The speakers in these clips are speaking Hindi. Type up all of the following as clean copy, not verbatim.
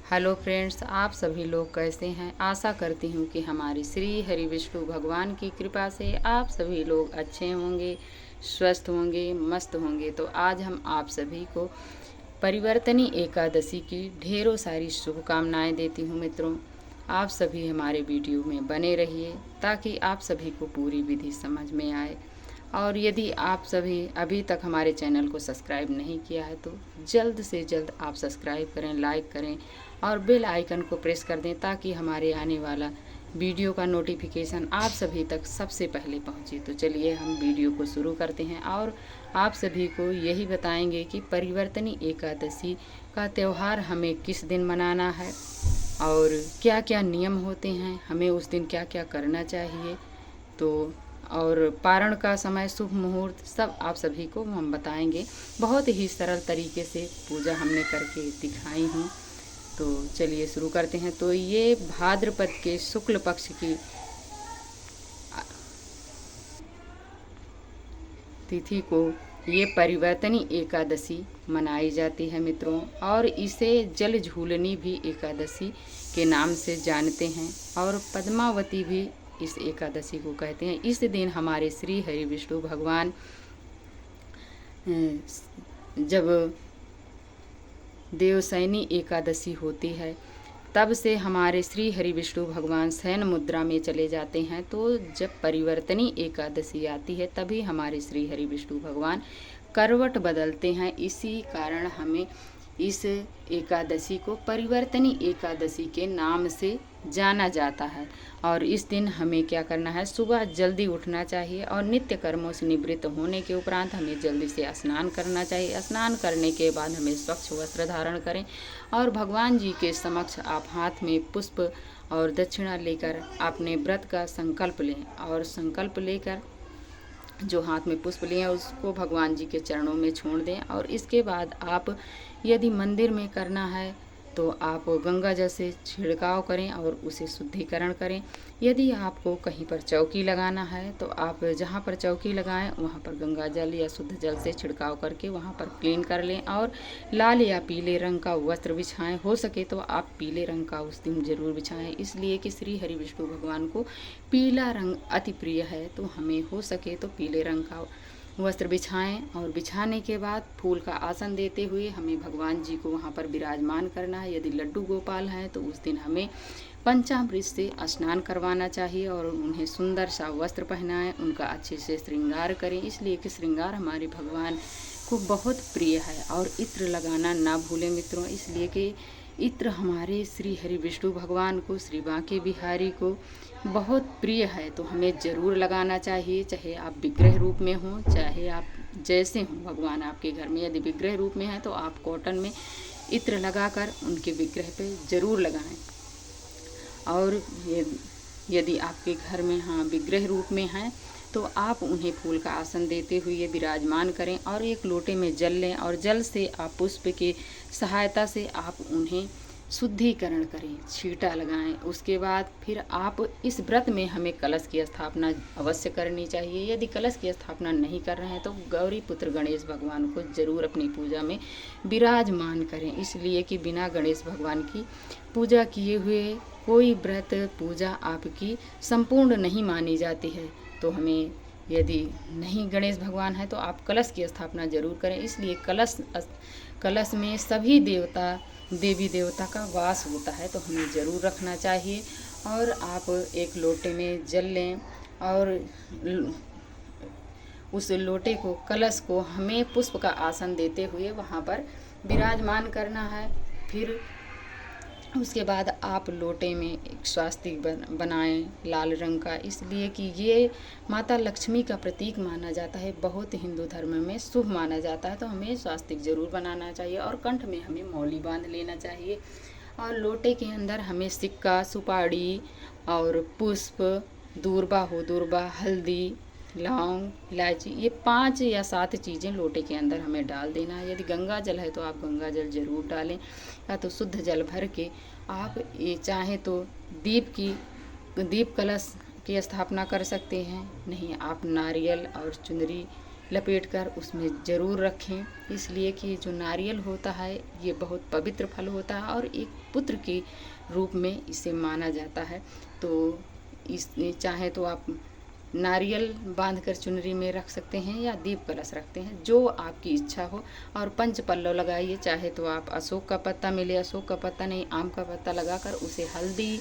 हेलो फ्रेंड्स, आप सभी लोग कैसे हैं। आशा करती हूँ कि हमारी श्री हरि विष्णु भगवान की कृपा से आप सभी लोग अच्छे होंगे, स्वस्थ होंगे, मस्त होंगे। तो आज हम आप सभी को परिवर्तनी एकादशी की ढेरों सारी शुभकामनाएं देती हूँ। मित्रों, आप सभी हमारे वीडियो में बने रहिए ताकि आप सभी को पूरी विधि समझ में आए। और यदि आप सभी अभी तक हमारे चैनल को सब्सक्राइब नहीं किया है तो जल्द से जल्द आप सब्सक्राइब करें, लाइक करें और बेल आइकन को प्रेस कर दें ताकि हमारे आने वाला वीडियो का नोटिफिकेशन आप सभी तक सबसे पहले पहुंचे। तो चलिए हम वीडियो को शुरू करते हैं और आप सभी को यही बताएंगे कि परिवर्तनी एकादशी का त्यौहार हमें किस दिन मनाना है और क्या क्या नियम होते हैं, हमें उस दिन क्या क्या करना चाहिए। तो और पारण का समय, शुभ मुहूर्त, सब आप सभी को हम बताएंगे। बहुत ही सरल तरीके से पूजा हमने करके दिखाई हूँ। तो चलिए शुरू करते हैं। तो ये भाद्रपद के शुक्ल पक्ष की तिथि को ये परिवर्तनी एकादशी मनाई जाती है मित्रों, और इसे जल झूलनी भी एकादशी के नाम से जानते हैं और पद्मावती भी इस एकादशी को कहते हैं। इस दिन हमारे श्री हरि विष्णु भगवान जब देवशयनी एकादशी होती है तब से हमारे श्री हरि विष्णु भगवान शयन मुद्रा में चले जाते हैं। तो जब परिवर्तनी एकादशी आती है तभी हमारे श्री हरि विष्णु भगवान करवट बदलते हैं। इसी कारण हमें इस एकादशी को परिवर्तनी एकादशी के नाम से जाना जाता है। और इस दिन हमें क्या करना है, सुबह जल्दी उठना चाहिए और नित्य कर्मों से निवृत्त होने के उपरांत हमें जल्दी से स्नान करना चाहिए। स्नान करने के बाद हमें स्वच्छ वस्त्र धारण करें और भगवान जी के समक्ष आप हाथ में पुष्प और दक्षिणा लेकर अपने व्रत का संकल्प लें और संकल्प लेकर जो हाथ में पुष्प लिए उसको भगवान जी के चरणों में छोड़ दें। और इसके बाद आप यदि मंदिर में करना है तो आप गंगा जल से छिड़काव करें और उसे शुद्धिकरण करें। यदि आपको कहीं पर चौकी लगाना है तो आप जहाँ पर चौकी लगाएं वहाँ पर गंगा जल या शुद्ध जल से छिड़काव करके वहाँ पर क्लीन कर लें और लाल या पीले रंग का वस्त्र बिछाएं। हो सके तो आप पीले रंग का उस दिन जरूर बिछाएं, इसलिए कि श्री हरि विष्णु भगवान को पीला रंग अति प्रिय है। तो हमें हो सके तो पीले रंग का वस्त्र बिछाएं और बिछाने के बाद फूल का आसन देते हुए हमें भगवान जी को वहाँ पर विराजमान करना है। यदि लड्डू गोपाल हैं तो उस दिन हमें पंचामृत से स्नान करवाना चाहिए और उन्हें सुंदर सा वस्त्र पहनाएं, उनका अच्छे से श्रृंगार करें, इसलिए कि श्रृंगार हमारे भगवान को बहुत प्रिय है। और इत्र लगाना ना भूलें मित्रों, इसलिए कि इत्र हमारे श्री हरि विष्णु भगवान को, श्री बांके बिहारी को बहुत प्रिय है। तो हमें ज़रूर लगाना चाहिए, चाहे आप विग्रह रूप में हों, चाहे आप जैसे हों भगवान आपके घर में। यदि विग्रह रूप में है तो आप कॉटन में इत्र लगाकर उनके विग्रह पे ज़रूर लगाएं। और यदि आपके घर में विग्रह रूप में हैं तो आप उन्हें फूल का आसन देते हुए विराजमान करें और एक लोटे में जल लें और जल से आप पुष्प की सहायता से आप उन्हें शुद्धिकरण करें, छींटा लगाएं। उसके बाद फिर आप इस व्रत में हमें कलश की स्थापना अवश्य करनी चाहिए। यदि कलश की स्थापना नहीं कर रहे हैं तो गौरी पुत्र गणेश भगवान को जरूर अपनी पूजा में विराजमान करें, इसलिए कि बिना गणेश भगवान की पूजा किए हुए कोई व्रत पूजा आपकी संपूर्ण नहीं मानी जाती है। तो हमें यदि नहीं गणेश भगवान है तो आप कलश की स्थापना जरूर करें, इसलिए कलश में सभी देवी देवता का वास होता है तो हमें ज़रूर रखना चाहिए। और आप एक लोटे में जल लें और उस लोटे को, कलश को हमें पुष्प का आसन देते हुए वहाँ पर विराजमान करना है। फिर उसके बाद आप लोटे में एक स्वास्तिक बनाएं लाल रंग का, इसलिए कि ये माता लक्ष्मी का प्रतीक माना जाता है, बहुत हिंदू धर्म में शुभ माना जाता है। तो हमें स्वास्तिक जरूर बनाना चाहिए और कंठ में हमें मौली बांध लेना चाहिए। और लोटे के अंदर हमें सिक्का, सुपारी और पुष्प, दूर्बा, हल्दी, लौंग, इलायची, ये 5 या 7 चीज़ें लोटे के अंदर हमें डाल देना है। यदि गंगा जल है तो आप गंगा जल जरूर डालें, या तो शुद्ध जल भर के आप ये चाहें तो दीप कलश की स्थापना कर सकते हैं। नहीं, आप नारियल और चुनरी लपेटकर उसमें ज़रूर रखें, इसलिए कि जो नारियल होता है ये बहुत पवित्र फल होता है और एक पुत्र के रूप में इसे माना जाता है। तो इस चाहे तो आप नारियल बांधकर चुनरी में रख सकते हैं या दीप कलश रखते हैं, जो आपकी इच्छा हो। और पंच पल्लव लगाइए, चाहे तो आप अशोक का पत्ता मिले, अशोक का पत्ता नहीं, आम का पत्ता लगाकर उसे हल्दी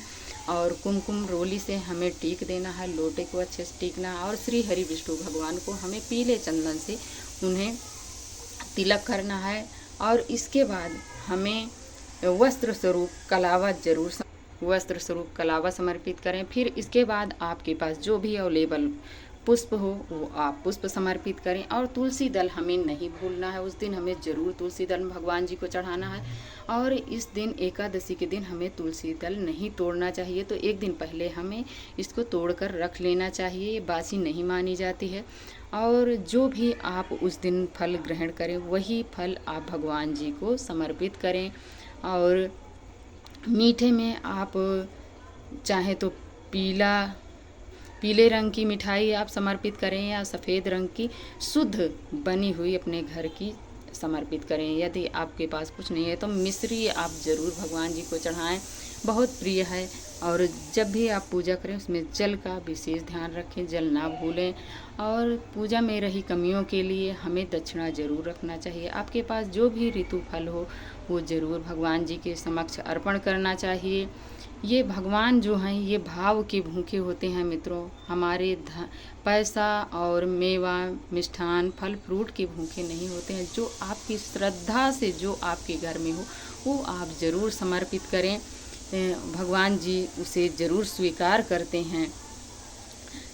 और कुमकुम रोली से हमें टीक देना है, लोटे को अच्छे से टीकना है। और श्री हरि विष्णु भगवान को हमें पीले चंदन से उन्हें तिलक करना है। और इसके बाद हमें वस्त्र स्वरूप कलावा समर्पित करें। फिर इसके बाद आपके पास जो भी अवेलेबल पुष्प हो वो आप पुष्प समर्पित करें। और तुलसी दल हमें नहीं भूलना है, उस दिन हमें ज़रूर तुलसी दल भगवान जी को चढ़ाना है। और इस दिन एकादशी के दिन हमें तुलसी दल नहीं तोड़ना चाहिए, तो एक दिन पहले हमें इसको तोड़कर रख लेना चाहिए, ये बासी नहीं मानी जाती है। और जो भी आप उस दिन फल ग्रहण करें वही फल आप भगवान जी को समर्पित करें। और मीठे में आप चाहे तो पीले रंग की मिठाई आप समर्पित करें या सफ़ेद रंग की शुद्ध बनी हुई अपने घर की समर्पित करें। यदि आपके पास कुछ नहीं है तो मिश्री आप ज़रूर भगवान जी को चढ़ाएं, बहुत प्रिय है। और जब भी आप पूजा करें उसमें जल का विशेष ध्यान रखें, जल ना भूलें। और पूजा में रही कमियों के लिए हमें दक्षिणा ज़रूर रखना चाहिए। आपके पास जो भी ऋतु फल हो वो ज़रूर भगवान जी के समक्ष अर्पण करना चाहिए। ये भगवान जो हैं ये भाव के भूखे होते हैं मित्रों, हमारे पैसा और मेवा मिष्ठान फल फ्रूट के भूखे नहीं होते हैं। जो आपकी श्रद्धा से जो आपके घर में हो वो आप ज़रूर समर्पित करें, भगवान जी उसे ज़रूर स्वीकार करते हैं।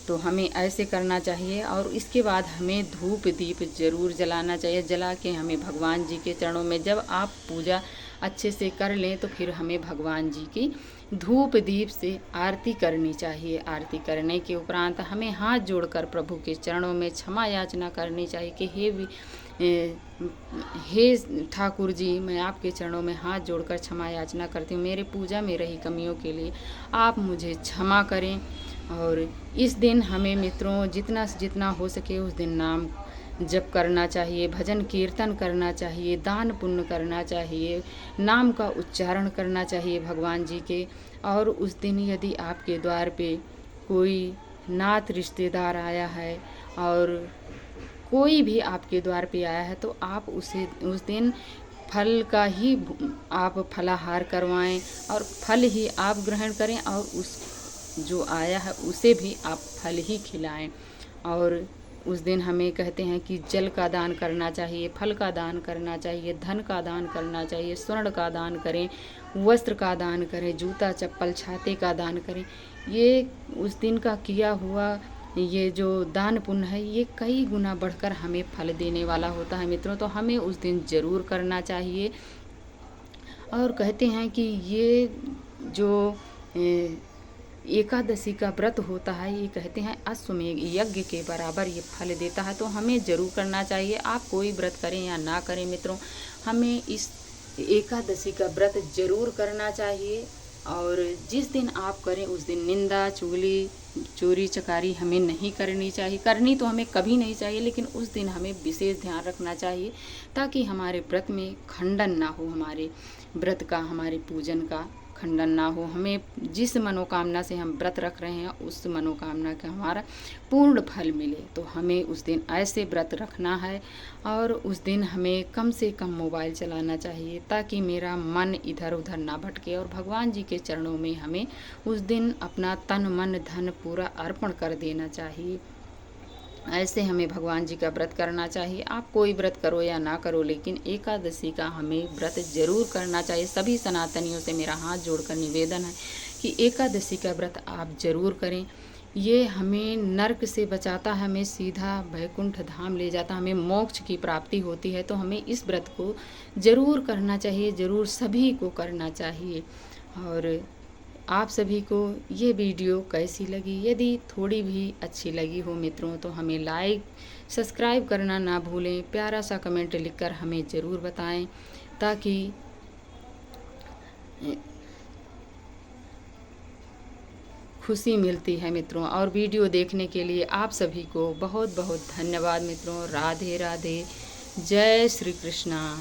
तो हमें ऐसे करना चाहिए। और इसके बाद हमें धूप दीप ज़रूर जलाना चाहिए, जला के हमें भगवान जी के चरणों में, जब आप पूजा अच्छे से कर लें तो फिर हमें भगवान जी की धूप दीप से आरती करनी चाहिए। आरती करने के उपरांत हमें हाथ जोड़कर प्रभु के चरणों में क्षमा याचना करनी चाहिए कि हे ठाकुर जी, मैं आपके चरणों में हाथ जोड़कर क्षमा याचना करती हूँ, मेरे पूजा में रही कमियों के लिए आप मुझे क्षमा करें। और इस दिन हमें मित्रों जितना से जितना हो सके उस दिन नाम जप करना चाहिए, भजन कीर्तन करना चाहिए, दान पुण्य करना चाहिए, नाम का उच्चारण करना चाहिए भगवान जी के। और उस दिन यदि आपके द्वार पे कोई नात रिश्तेदार आया है और कोई भी आपके द्वार पे आया है तो आप उसे उस दिन फल का ही आप फलाहार करवाएं और फल ही आप ग्रहण करें और उस जो आया है उसे भी आप फल ही खिलाएं। और उस दिन हमें कहते हैं कि जल का दान करना चाहिए, फल का दान करना चाहिए, धन का दान करना चाहिए, स्वर्ण का दान करें, वस्त्र का दान करें, जूता चप्पल छाते का दान करें। ये उस दिन का किया हुआ ये जो दान पुण्य है ये कई गुना बढ़कर हमें फल देने वाला होता है मित्रों, तो हमें उस दिन ज़रूर करना चाहिए। और कहते हैं कि ये जो एकादशी का व्रत होता है ये कहते हैं अश्वमेध यज्ञ के बराबर ये फल देता है, तो हमें ज़रूर करना चाहिए। आप कोई व्रत करें या ना करें मित्रों, हमें इस एकादशी का व्रत ज़रूर करना चाहिए। और जिस दिन आप करें उस दिन निंदा चुगली चोरी चकारी हमें नहीं करनी चाहिए, करनी तो हमें कभी नहीं चाहिए, लेकिन उस दिन हमें विशेष ध्यान रखना चाहिए ताकि हमारे व्रत में खंडन ना हो, हमारे व्रत का हमारे पूजन का खंडन ना हो। हमें जिस मनोकामना से हम व्रत रख रहे हैं उस मनोकामना का हमारा पूर्ण फल मिले, तो हमें उस दिन ऐसे व्रत रखना है। और उस दिन हमें कम से कम मोबाइल चलाना चाहिए ताकि मेरा मन इधर उधर ना भटके। और भगवान जी के चरणों में हमें उस दिन अपना तन मन धन पूरा अर्पण कर देना चाहिए। ऐसे हमें भगवान जी का व्रत करना चाहिए। आप कोई व्रत करो या ना करो, लेकिन एकादशी का हमें व्रत जरूर करना चाहिए। सभी सनातनियों से मेरा हाथ जोड़कर निवेदन है कि एकादशी का व्रत आप जरूर करें। ये हमें नरक से बचाता है, हमें सीधा वैकुंठ धाम ले जाता, हमें मोक्ष की प्राप्ति होती है। तो हमें इस व्रत को जरूर करना चाहिए, जरूर सभी को करना चाहिए। और आप सभी को ये वीडियो कैसी लगी? यदि थोड़ी भी अच्छी लगी हो मित्रों तो हमें लाइक सब्सक्राइब करना ना भूलें। प्यारा सा कमेंट लिखकर हमें ज़रूर बताएं ताकि खुशी मिलती है मित्रों। और वीडियो देखने के लिए आप सभी को बहुत बहुत धन्यवाद मित्रों। राधे राधे, जय श्री कृष्णा।